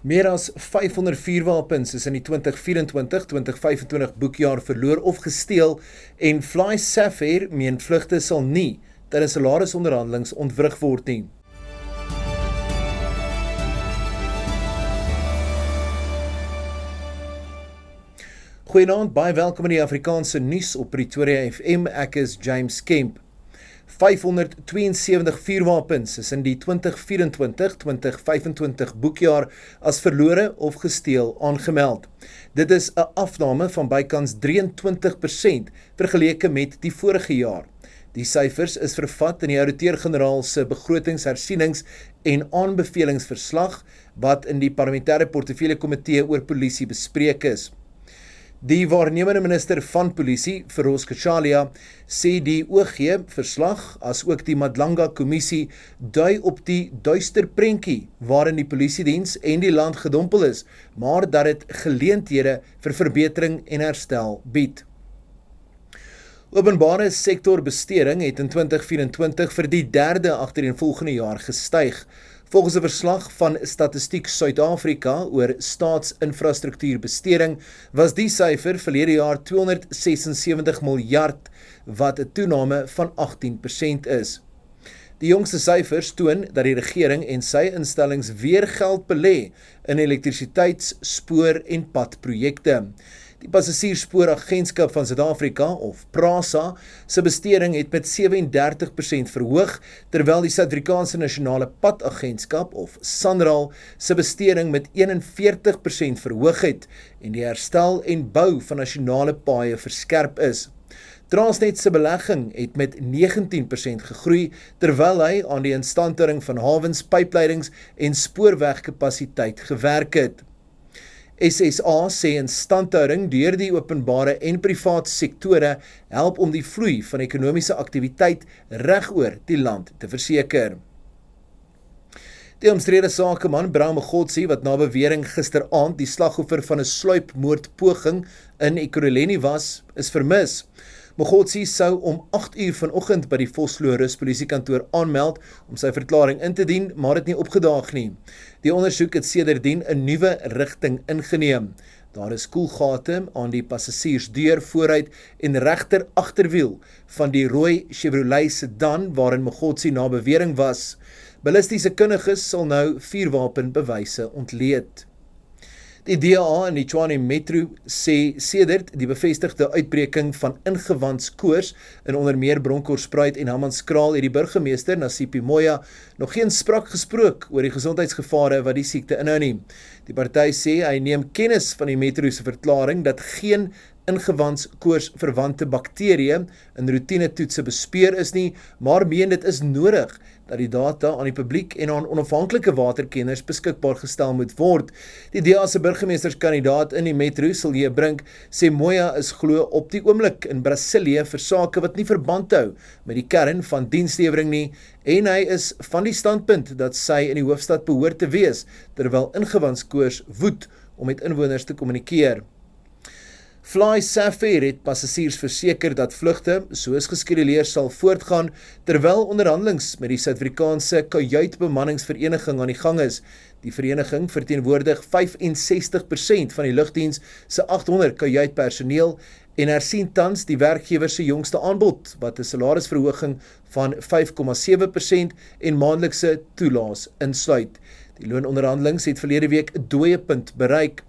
Meer as 500 vuurwapens is in die 2024-2025 boekjaar verloor of gesteel en Fly Sapphire meen vlugte sal nie tydens salarisonderhandelings ontwrig word nie. Goeienaand, baie welkom in die Afrikaanse nuus op Pretoria FM. Ek is James Kemp. 572 vuurwapens is in die 2024-2025 boekjaar as verlore of gesteel aangemeld. Dit is 'n afname van bykans 23% vergeleke met die vorige jaar. Die syfers is vervat in die ouditeur-generaal se begrotingshersienings en aanbevelingsverslag wat in die parlementêre portefeulje komitee oor polisie bespreek is. Die waarnemende minister van polisie, Feroz Ketschalia, sê die OG verslag as ook die Madlanga kommissie dui op die duister prentjie waarin die polisiediens en die land gedompel is, maar dat dit geleenthede vir verbetering en herstel bied. Openbare sektor besteding het in 2024 vir die derde agtereenvolgende jaar gestyg. Volgens 'n verslag van Statistiek Suid-Afrika oor staatsinfrastruktuurbesteding was die syfer verlede jaar 276 miljard wat 'n toename van 18% is. Die jongste syfers toon dat die regering en sy instellings weer geld belê in elektrisiteits-, spoor- en padprojekte. Die Passasiersspooragentskap van Suid-Afrika, of PRASA, se besteding het met 37% verhoog, terwyl die Suid-Afrikaanse Nasionale Padagentskap, of SANRAL, se besteding met 41% verhoog het en die herstel en bou van nasionale paaie verskerp is. Transnet se belegging het met 19% gegroei, terwyl hy aan die instandhouding van hawens, pypleidings en spoorwegkapasiteit gewerk het. SSA sê instandhouding deur die openbare en privaat sektore help om die vloei van ekonomiese aktiwiteit regoor die land te verseker. Die omstrede sakeman Bram Mogotsi, wat na bewering gisteraand die slagoffer van 'n sluipmoordpoging in Ekurhuleni was, is vermis. Mogotsi sou om 8 uur vanoggend by die Vosloorus polisiekantoor aanmeld om sy verklaring in te dien, maar dit nie opgedaag nie. Die ondersoek het sedertdien 'n nuwe rigting ingeneem. Daar is koelgate aan die passasiersdeur vooruit en regter agterwiel van die rooi Chevrolet sedan waarin Mogotsi na bewering was. Ballistiese kundiges sal nou vuurwapenbewyse ontleed. Die DA in die Tshwane Metro sê sedert die bevestigde uitbreking van ingewandskoors in onder meer Bronkhorstspruit en Hammanskraal het die burgemeester Nasipi Moya nog geen sprak gesprook oor die gesondheidsgevare wat die siekte inhou nie. Die party sê hy neem kennis van die Metro se verklaring dat geen ingewandskoors-verwante bakterieë in roetinetoetse bespeur is nie, maar meen dit is nodig dat die data aan die publiek en aan onafhanklike waterkenners beskikbaar gestel moet word. Die DA se burgemeesterskandidaat in die Metro, Silje Brink, sê Moya is glo op die oomblik in Brasilië vir sake wat nie verband hou met die kern van dienslewering nie, en hy is van die standpunt dat sy in die hoofstad behoort te wees, terwyl ingewandskoors woed om met inwoners te kommunikeer. Fly Sapphire het passasiers verseker dat vlugte, soos geskeduleer, sal voortgaan, terwyl onderhandelings met die Suid-Afrikaanse kajuitbemanningsvereniging aan die gang is. Die vereniging verteenwoordig 65% van die lugdiens se 800 kajuitpersoneel en hersien tans die werkgewer se jongste aanbod, wat 'n salarisverhoging van 5,7% en maandelikse toelaas insluit. Die loononderhandelings het verlede week 'n dooiepunt bereik.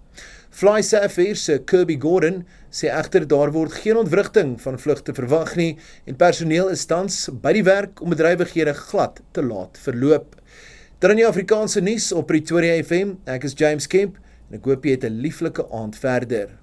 Fly Sapphire se Kirby Gordon sê egter daar word geen ontwrigting van vlugte verwag nie en personeel is tans by die werk om bedrywighede glad te laat verloop. Dit in die Afrikaanse nuus op Pretoria FM. Ek is James Kemp en ek hoop jy het 'n lieflike aand verder.